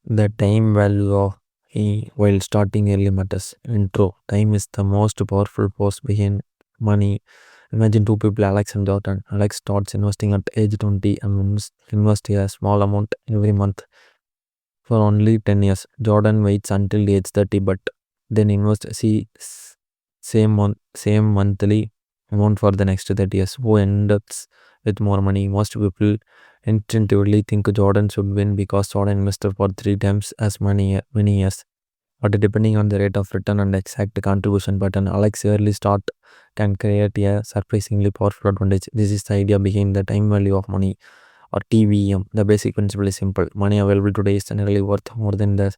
The time value of while starting early matters. Intro. Time is the most powerful force behind money. Imagine two people, Alex and Jordan. Alex starts investing at age 20 and invests a small amount every month for only 10 years. Jordan waits until age 30 but then invests same monthly amount for the next 30 years. Who ends up with more money? Most people instinctively think Jordan should win because Jordan invested for three times as many years. But depending on the rate of return and exact contribution pattern, Alex early start can create a surprisingly powerful advantage. This is the idea behind the time value of money or TVM. The basic principle is simple. Money available today is generally worth more than the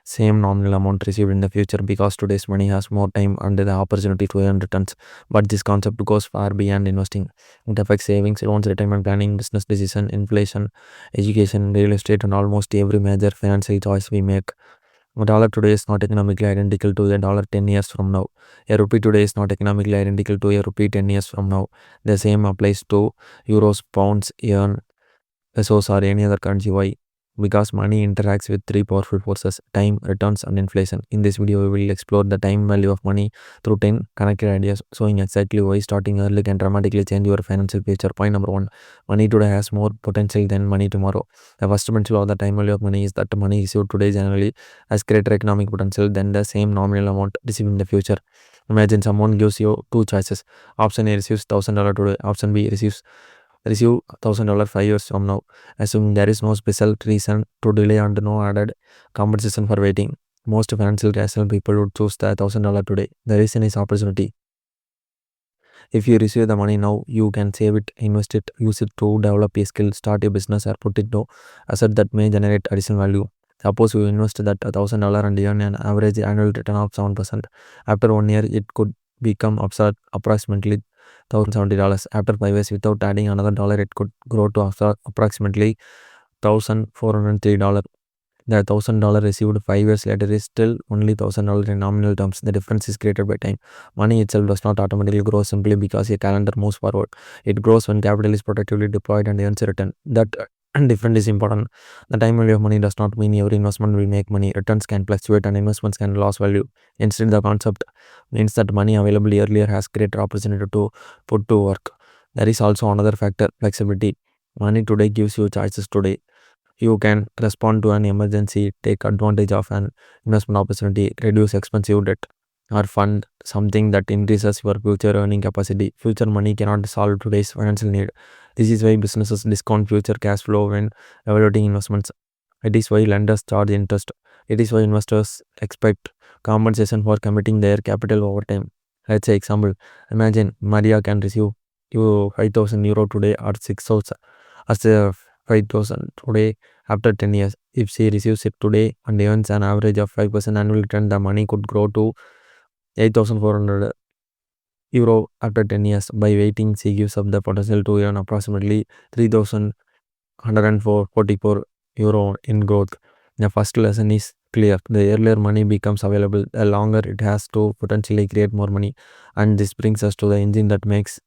same nominal amount received in the future because today's money has more time and the opportunity to earn returns. But this concept goes far beyond investing. It affects savings, loans, retirement planning, business decision, inflation, education, real estate, and almost every major financial choice we make. A dollar today is not economically identical to a dollar 10 years from now. A rupee today is not economically identical to a rupee 10 years from now. The same applies to euros, pounds, yen, pesos, or any other currency. Why? Because money interacts with three powerful forces: time, returns, and inflation. In this video, we will explore the time value of money through 10 connected ideas, showing exactly why starting early can dramatically change your financial future. Point number one: money today has more potential than money tomorrow. The first principle of the time value of money is that money received today generally has greater economic potential than the same nominal amount received in the future. Imagine someone gives you two choices. Option A receives $1,000 today. Option B receive $1,000 5 years from now. Assuming there is no special reason to delay and no added compensation for waiting, most financial rational people would choose the $1,000 today. The reason is opportunity. If you receive the money now, you can save it, invest it, use it to develop a skill, start a business, or put it to asset that may generate additional value. Suppose you invest that $1,000 and earn an average annual return of 7%. After 1 year, it could become approximately $1,070. After 5 years, without adding another dollar, it could grow to approximately $1,403. The $1,000 received 5 years later is still only $1,000 in nominal terms. The difference is created by time. Money itself does not automatically grow simply because a calendar moves forward. It grows when capital is productively deployed and earns a return. That difference is important. The time value of money does not mean every investment will make money. Returns can fluctuate and investments can lose value. Instead, the concept means that money available earlier has greater opportunity to put to work. There is also another factor: flexibility. Money today gives you choices today. You can respond to an emergency, take advantage of an investment opportunity, reduce expensive debt, or fund something that increases your future earning capacity. Future money cannot solve today's financial need. This is why businesses discount future cash flow when evaluating investments. It is why lenders charge interest. It is why investors expect compensation for committing their capital over time. Let's say example. Imagine Maria can receive you €5,000 today or 6,000 as a 5,000 today after 10 years. If she receives it today and earns an average of 5% annual return, the money could grow to €8,400 after 10 years. By waiting, she gives up the potential to earn approximately €3,144 in growth. The first lesson is clear. The earlier money becomes available, the longer it has to potentially create more money. And this brings us to the engine that makes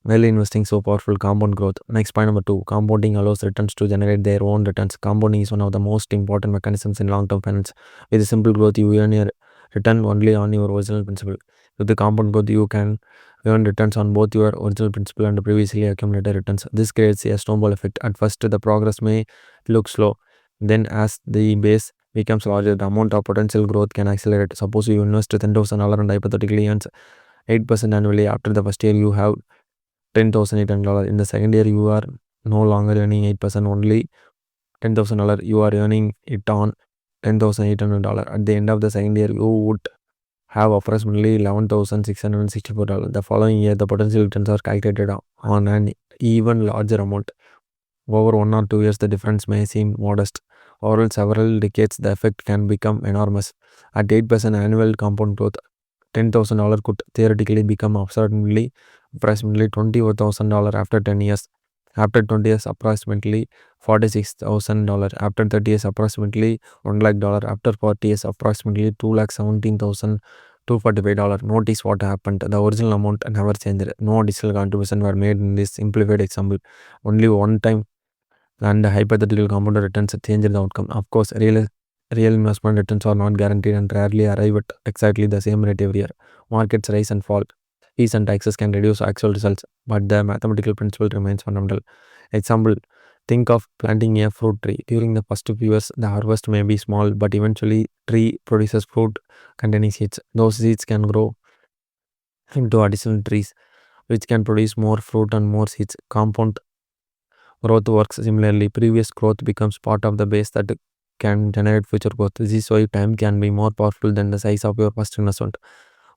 well investing so powerful: compound growth. Next, point number two: compounding allows returns to generate their own returns. Compounding is one of the most important mechanisms in long-term finance. With simple growth, you earn a return only on your original principal. With the compound growth, you can earn returns on both your original principal and previously accumulated returns. This creates a snowball effect. At first, the progress may look slow. Then, as the base becomes larger, the amount of potential growth can accelerate. Suppose you invest $10,000 and hypothetically earns 8% annually. After the first year, you have $10,800. In the second year, you are no longer earning 8%, only $10,000. You are earning it on $10,800. At the end of the second year, you would have approximately $11,664. The following year, the potential returns are calculated on an even larger amount. Over 1 or 2 years, the difference may seem modest. Over several decades, the effect can become enormous. At 8% annual compound growth, $10,000 could theoretically become approximately $21,000 after 10 years. After 20 years, approximately $46,000. After 30 years, approximately $1,00,000. After 40 years, approximately $2,17,245. Notice what happened. The original amount never changed. No additional contribution were made in this simplified example. Only one time and the hypothetical compounded returns changed the outcome. Of course, real Real investment returns are not guaranteed and rarely arrive at exactly the same rate every year. Markets rise and fall. Fees and taxes can reduce actual results, but the mathematical principle remains fundamental. Example, think of planting a fruit tree. During the first few years, the harvest may be small, but eventually tree produces fruit containing seeds. Those seeds can grow into additional trees, which can produce more fruit and more seeds. Compound growth works similarly. Previous growth becomes part of the base that can generate future growth. This is why time can be more powerful than the size of your first investment.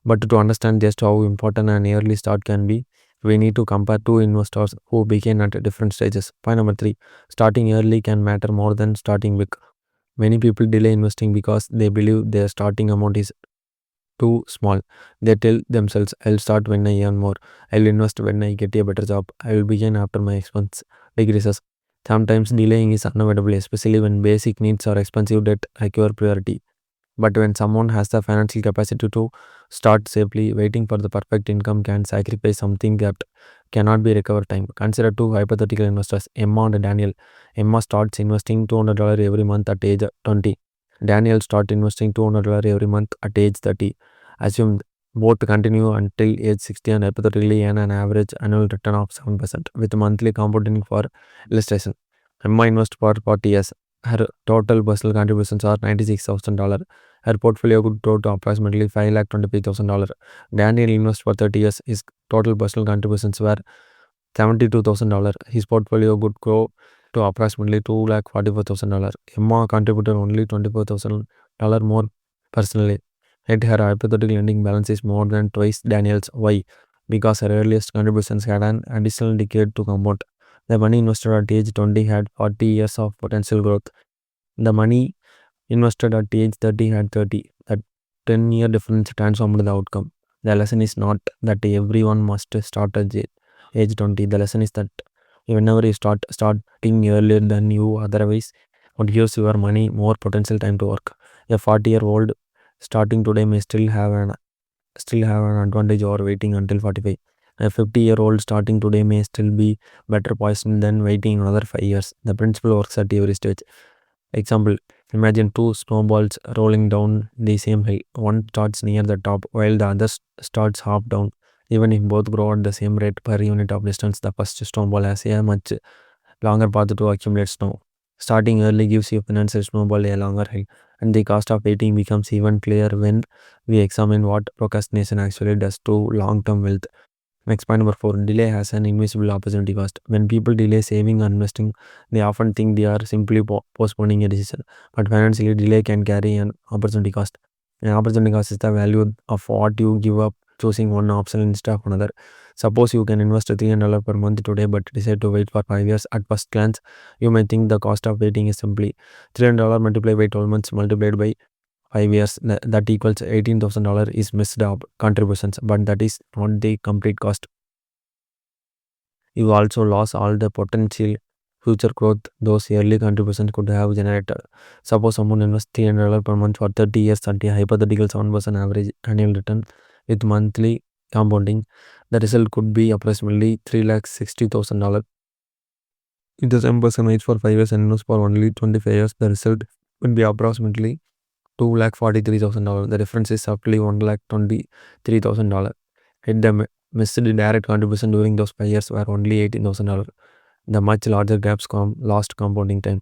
But to understand just how important an early start can be, we need to compare two investors who began at different stages. Point number three, starting early can matter more than starting big. Many people delay investing because they believe their starting amount is too small. They tell themselves, I'll start when I earn more. I'll invest when I get a better job. I will begin after my expense decreases. Sometimes delaying is unavoidable, especially when basic needs or expensive debt require priority. But when someone has the financial capacity to start safely, waiting for the perfect income can sacrifice something that cannot be recovered time. Consider two hypothetical investors, Emma and Daniel. Emma starts investing $200 every month at age 20. Daniel starts investing $200 every month at age 30. Assume both continue until age 60 and hypothetically earn an average annual return of 7% with monthly compounding for illustration. Emma invests for 40 years. Her total personal contributions are $96,000. Her portfolio could grow to approximately $5,25,000. Daniel invests for 30 years. His total personal contributions were $72,000. His portfolio could grow to approximately $2,44,000. Emma contributed only $24,000 more personally. Yet her hypothetical ending balance is more than twice Daniel's. Why? Because her earliest contributions had an additional decade to compound. The money invested at age 20 had 40 years of potential growth. The money invested at age 30 had 30. That 10-year difference transformed the outcome. The lesson is not that everyone must start at age 20. The lesson is that whenever you starting earlier than you otherwise would gives your money more potential time to work. A 40-year-old starting today may still have an advantage over waiting until 45. A 50-year-old starting today may still be better poised than waiting another 5 years. The principle works at every stage. Example, imagine two snowballs rolling down the same hill. One starts near the top while the other starts half down. Even if both grow at the same rate per unit of distance, the first snowball has a much longer path to accumulate snow. Starting early gives you financial snowball a longer hill, and the cost of waiting becomes even clearer when we examine what procrastination actually does to long-term wealth. Next point number four, delay has an invisible opportunity cost. When people delay saving or investing, they often think they are simply postponing a decision. But financially, delay can carry an opportunity cost. An opportunity cost is the value of what you give up choosing one option instead of another. Suppose you can invest $300 per month today but decide to wait for 5 years. At first glance, you may think the cost of waiting is simply $300 multiplied by 12 months multiplied by 5 years, that equals $18,000 is missed up contributions, but that is not the complete cost. You also lost all the potential future growth those early contributions could have generated. Suppose someone invests $300 per month for 30 years at a hypothetical 7% average annual return with monthly compounding. The result could be approximately $360,000. If the same person waits for 5 years and invests for only 25 years, the result would be approximately $243,000. The difference is roughly $123,000. Yet the missed direct contribution during those 5 years were only $18,000. The much larger gaps lost compounding time.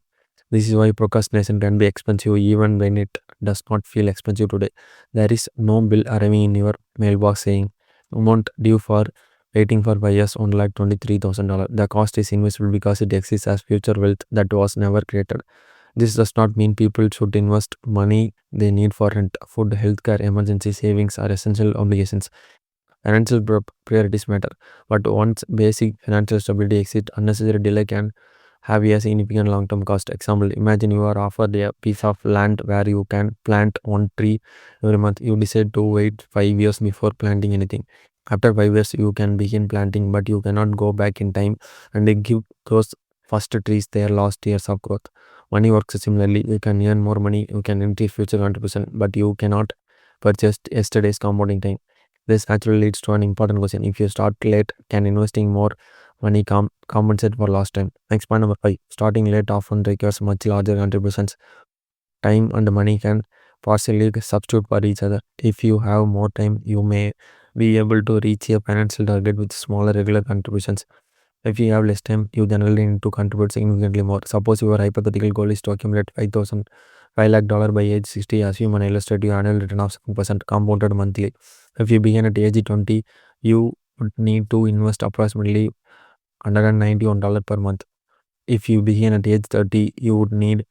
This is why procrastination can be expensive even when it does not feel expensive today. There is no bill arriving in your mailbox saying amount due for waiting for 5 years $123,000. The cost is invisible because it exists as future wealth that was never created. This does not mean people should invest money they need for rent, food, healthcare, emergency savings, or essential obligations. Financial priorities matter, but once basic financial stability exists, unnecessary delay can have a significant long-term cost. Example, imagine you are offered a piece of land where you can plant one tree every month. You decide to wait 5 years before planting anything. After 5 years, you can begin planting, but you cannot go back in time and give those first trees their last years of growth. Money works similarly. You can earn more money, you can increase future contribution, but you cannot purchase yesterday's compounding time. This actually leads to an important question. If you start late, can investing more money compensate for lost time? Next point number five. Starting late often requires much larger contributions Time and money can partially substitute for each other. If you have more time, you may be able to reach your financial target with smaller regular contributions. If you have less time, you generally need to contribute significantly more. Suppose your hypothetical goal is to accumulate 5 lakh dollar by age 60. Assume an illustrative annual return of 7% compounded monthly. If you begin at age 20, you would need to invest approximately $191 per month. If you begin at age 30, you would need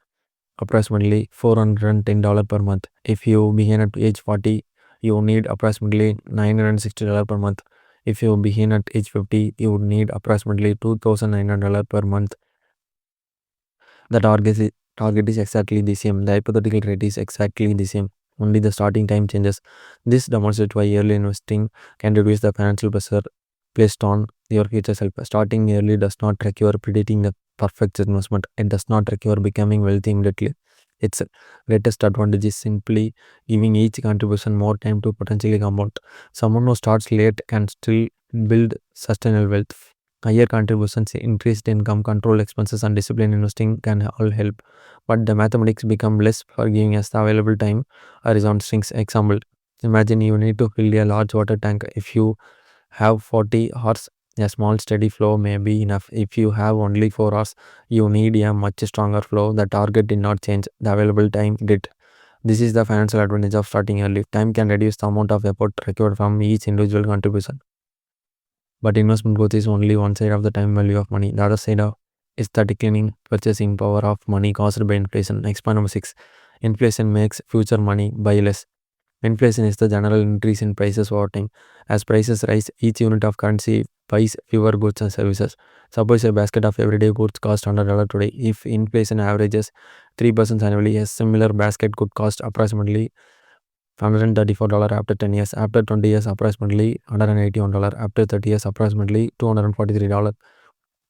approximately $410 per month. If you begin at age 40, you need approximately $960 per month. If you begin at age 50, you would need approximately $2,900 per month. The target is exactly the same. The hypothetical rate is exactly the same. Only the starting time changes. This demonstrates why early investing can reduce the financial pressure placed on your future self. Starting early does not require predicting the perfect investment. It does not require becoming wealthy immediately. Its greatest advantage is simply giving each contribution more time to potentially compound. Someone who starts late can still build sustainable wealth. Higher contributions, increased income, control expenses, and disciplined investing can all help. But the mathematics become less forgiving as the available time horizon shrinks. Example: imagine you need to fill a large water tank. If you have 40 hours, a small steady flow may be enough. If you have only 4 hours, you need a much stronger flow. The target did not change, the available time did. This is the financial advantage of starting early. Time can reduce the amount of effort required from each individual contribution. But investment growth is only one side of the time value of money. The other side of is the declining purchasing power of money caused by inflation. Next point number 6. Inflation makes future money buy less. Inflation is the general increase in prices over time. As prices rise, each unit of currency buys fewer goods and services. Suppose a basket of everyday goods costs $100 today. If inflation averages 3% annually, a similar basket could cost approximately $134 after 10 years. After 20 years, approximately $181. After 30 years, approximately $243.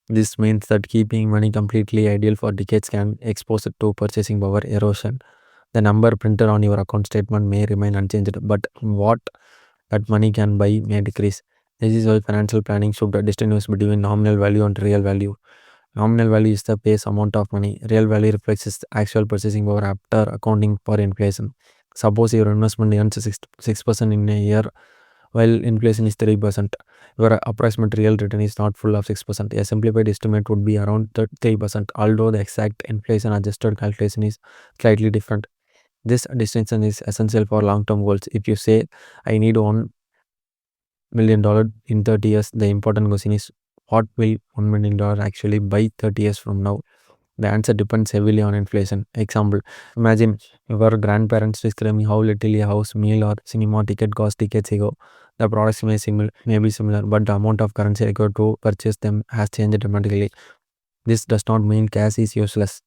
This means that keeping money completely ideal for decades can expose it to purchasing power erosion. The number printed on your account statement may remain unchanged, but what that money can buy may decrease. This is why financial planning should distinguish between nominal value and real value. Nominal value is the base amount of money. Real value reflects its actual purchasing power after accounting for inflation. Suppose your investment earns 6% in a year while inflation is 3%. Your approximate real return is not full of 6%. A simplified estimate would be around 3%, although the exact inflation adjusted calculation is slightly different. This distinction is essential for long-term goals. If you say, I need $1 million in 30 years, the important question is, what will $1 million actually buy 30 years from now? The answer depends heavily on inflation. Example: imagine your grandparents describing how little a house, meal, or cinema ticket cost decades ago. The products may be similar, but the amount of currency required to purchase them has changed dramatically. This does not mean cash is useless.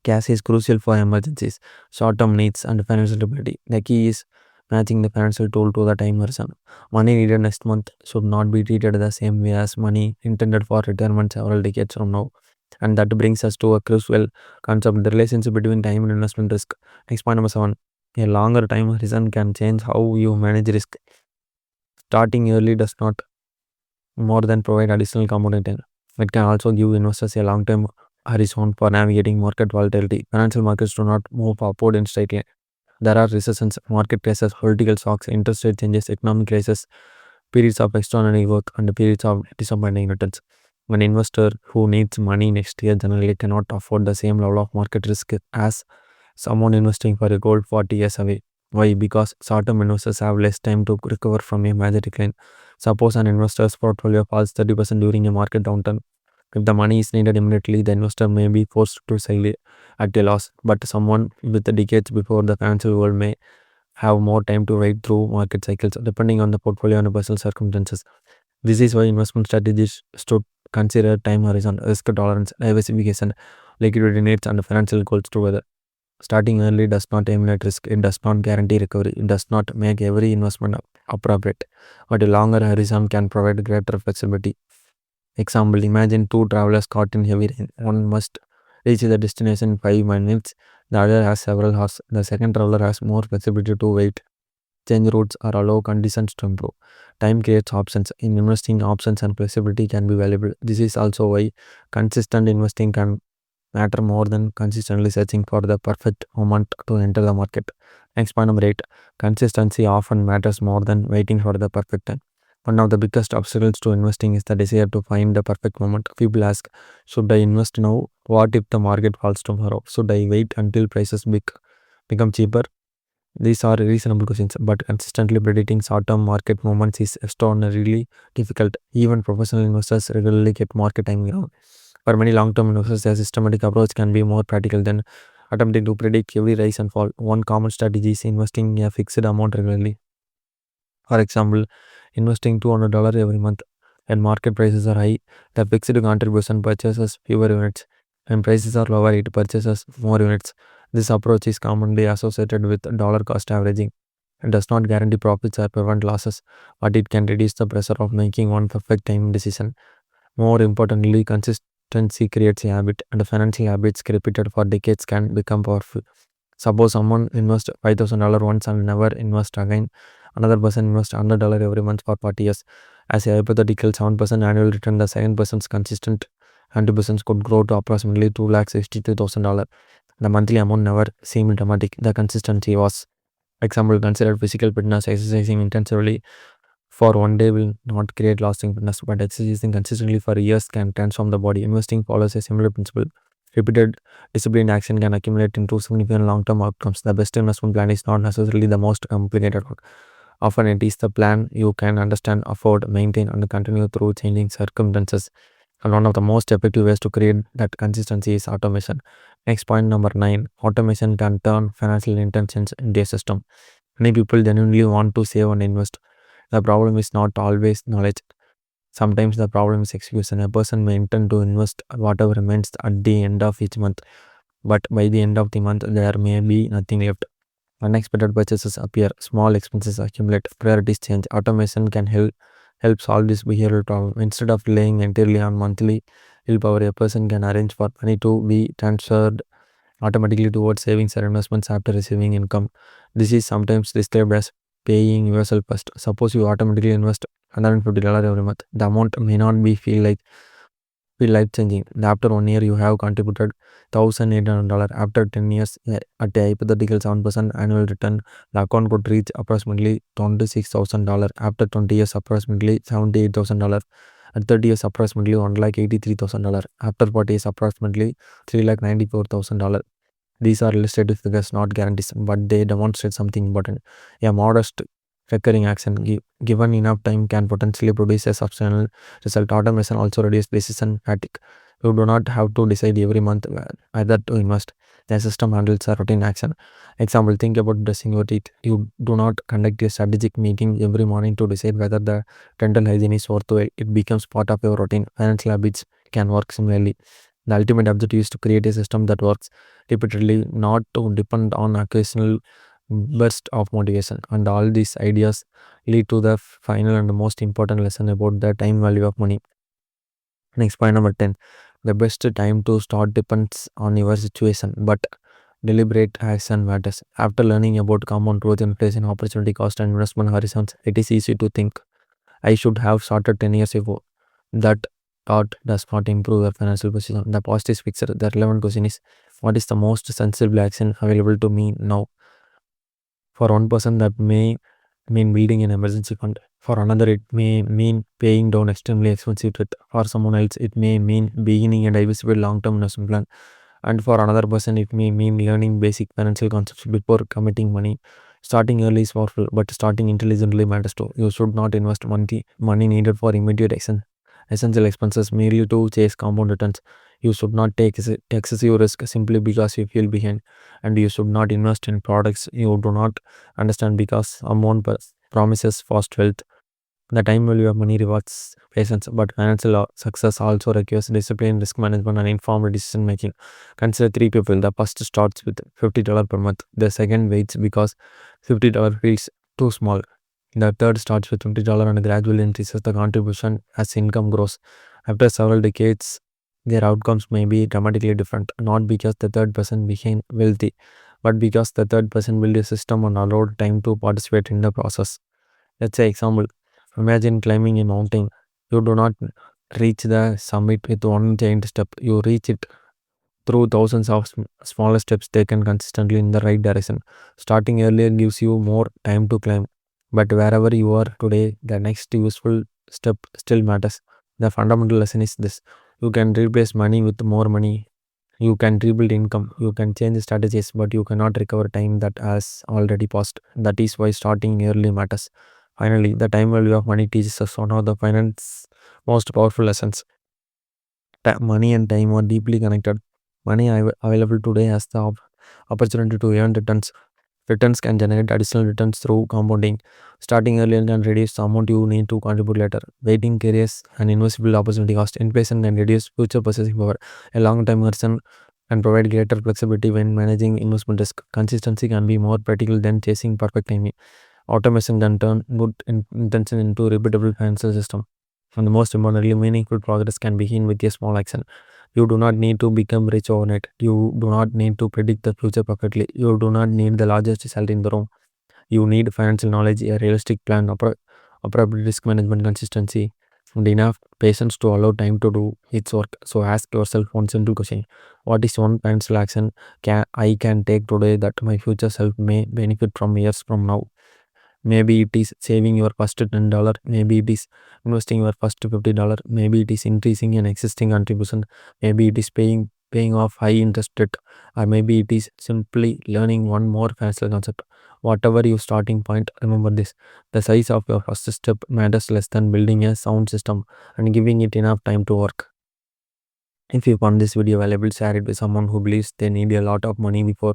Cash is crucial for emergencies, short-term needs, and financial stability. The key is matching the financial tool to the time horizon. Money needed next month should not be treated the same way as money intended for retirement several decades from now. And that brings us to a crucial concept: the relationship between time and investment risk. Next point number 7. A longer time horizon can change how you manage risk. Starting early does not more than provide additional component. It can also give investors a long-term horizon for navigating market volatility. Financial markets do not move upward in straight line. There are recessions, market crashes, political shocks, interest rate changes, economic crisis, periods of extraordinary growth, and periods of disappointing returns. An investor who needs money next year generally cannot afford the same level of market risk as someone investing for a gold 40 years away. Why? Because short-term investors have less time to recover from a major decline. Suppose an investor's portfolio falls 30% during a market downturn. If the money is needed immediately, the investor may be forced to sell it at a loss. But someone with the decades before the financial world may have more time to ride through market cycles, depending on the portfolio and personal circumstances. This is why investment strategies should consider time horizon, risk tolerance, diversification, liquidity needs, and financial goals together. Starting early does not eliminate risk, it does not guarantee recovery, it does not make every investment appropriate, but a longer horizon can provide greater flexibility. Example: imagine two travelers caught in heavy rain. One must reach the destination in 5 minutes, the other has several hours. The second traveler has more flexibility to wait, change routes, or allow conditions to improve. Time creates options. In investing, options and flexibility can be valuable. This is also why consistent investing can matter more than consistently searching for the perfect moment to enter the market. Next point number 8. Consistency often matters more than waiting for the perfect time. One of the biggest obstacles to investing is the desire to find the perfect moment. People ask, should I invest now? What if the market falls tomorrow? Should I wait until prices become cheaper? These are reasonable questions, but consistently predicting short-term market movements is extraordinarily difficult. Even professional investors regularly get market timing wrong. For many long-term investors, a systematic approach can be more practical than attempting to predict every rise and fall. One common strategy is investing a fixed amount regularly. For example, investing $200 every month. When market prices are high, the fixed contribution purchases fewer units. When prices are lower, it purchases more units. This approach is commonly associated with dollar cost averaging. It does not guarantee profits or prevent losses, but it can reduce the pressure of making one perfect time decision. More importantly, consistency creates a habit, and financial habits repeated for decades can become powerful. Suppose someone invests $5,000 once and never invest again. Another person invests $100 every month for 40 years. As a hypothetical 7% annual return, the second person's consistent contributions could grow to approximately $2,62,000. The monthly amount never seemed dramatic. The consistency was. Example, consider physical fitness. Exercising intensively for one day will not create lasting fitness, but exercising consistently for years can transform the body. Investing follows a similar principle. Repeated disciplined action can accumulate into significant long-term outcomes. The best investment plan is not necessarily the most complicated one. Often it is the plan you can understand, afford, maintain, and continue through changing circumstances. And one of the most effective ways to create that consistency is automation. Next point number 9. Automation can turn financial intentions into a system. Many people genuinely want to save and invest. The problem is not always knowledge. Sometimes the problem is execution. A person may intend to invest whatever remains at the end of each month, but by the end of the month, there may be nothing left. Unexpected purchases appear, small expenses accumulate, priorities change. Automation can help solve this behavioral problem. Instead of relying entirely on monthly willpower, a person can arrange for money to be transferred automatically towards savings or investments after receiving income. This is sometimes described as paying yourself first. Suppose you automatically invest $150 every month. The amount may not be feel life changing. After 1 year, you have contributed $1,800. After 10 years, at a hypothetical 7% annual return, the account could reach approximately $26,000. After 20 years, approximately $78,000. At 30 years, approximately $1,83,000. After 40 years, approximately $3,94,000. These are illustrative figures, not guarantees, but they demonstrate something important. A modest recurring action given enough time can potentially produce a substantial result. Automation also reduces decision fatigue. You do not have to decide every month whether to invest. The system handles a routine action. Example, think about brushing your teeth. You do not conduct a strategic meeting every morning to decide whether the dental hygiene is worthwhile. It becomes part of your routine. Financial habits can work similarly. The ultimate objective is to create a system that works repeatedly, not to depend on occasional burst of motivation. And all these ideas lead to the final and most important lesson about the time value of money. Next point number 10. The best time to start depends on your situation, but deliberate action matters. After learning about compound growth, inflation, opportunity cost, and investment horizons, it is easy to think I should have started 10 years ago. That thought does not improve your financial position. The past is fixed. The relevant question is, what is the most sensible action available to me now? For one person, that may mean building an emergency fund. For another, it may mean paying down extremely expensive debt. For someone else, it may mean beginning a diversified long-term investment plan. And for another person, it may mean learning basic financial concepts before committing money. Starting early is powerful, but starting intelligently matters too. You should not invest money needed for immediate essential expenses merely to chase compound returns. You should not take excessive risk simply because you feel behind, and you should not invest in products you do not understand because someone promises fast wealth. The time value of money rewards patience, but financial success also requires discipline, risk management, and informed decision making. Consider three people. The first starts with $50 per month. The second waits because $50 feels too small. The third starts with $20 and gradually increases the contribution as income grows. After several decades, their outcomes may be dramatically different, not because the third person became wealthy, but because the third person built a system and allowed time to participate in the process. Let's say example. Imagine climbing a mountain. You do not reach the summit with one giant step. You reach it through thousands of smaller steps taken consistently in the right direction. Starting earlier gives you more time to climb, but wherever you are today, the next useful step still matters. The fundamental lesson is this: you can replace money with more money, you can rebuild income, you can change strategies, but you cannot recover time that has already passed. That is why starting early matters. Finally, the time value of money teaches us one of the finance most powerful lessons. Money and time are deeply connected. Money available today has the opportunity to earn returns. Returns can generate additional returns through compounding. Starting earlier can reduce the amount you need to contribute later. Waiting creates an invisible opportunity cost. Inflation can reduce future purchasing power. A long-term person can provide greater flexibility when managing investment risk. Consistency can be more practical than chasing perfect timing. Automation can turn good intention into repeatable financial system. And the most importantly, meaningful progress can begin with a small action. You do not need to become rich overnight. You do not need to predict the future perfectly. You do not need the largest salary in the room. You need financial knowledge, a realistic plan, appropriate risk management, consistency, and enough patience to allow time to do its work. So ask yourself one simple question: what is one financial action I can take today that my future self may benefit from years from now? Maybe it is saving your first $10, maybe it is investing your first $50, maybe it is increasing an existing contribution, maybe it is paying off high interest debt, or maybe it is simply learning one more financial concept. Whatever your starting point, remember this: the size of your first step matters less than building a sound system and giving it enough time to work. If you found this video valuable, share it with someone who believes they need a lot of money before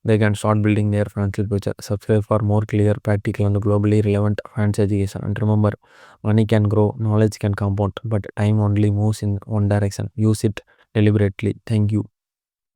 they can start building their financial future. Subscribe for more clear, practical, and globally relevant finance education. And remember, money can grow, knowledge can compound, but time only moves in one direction. Use it deliberately. Thank you.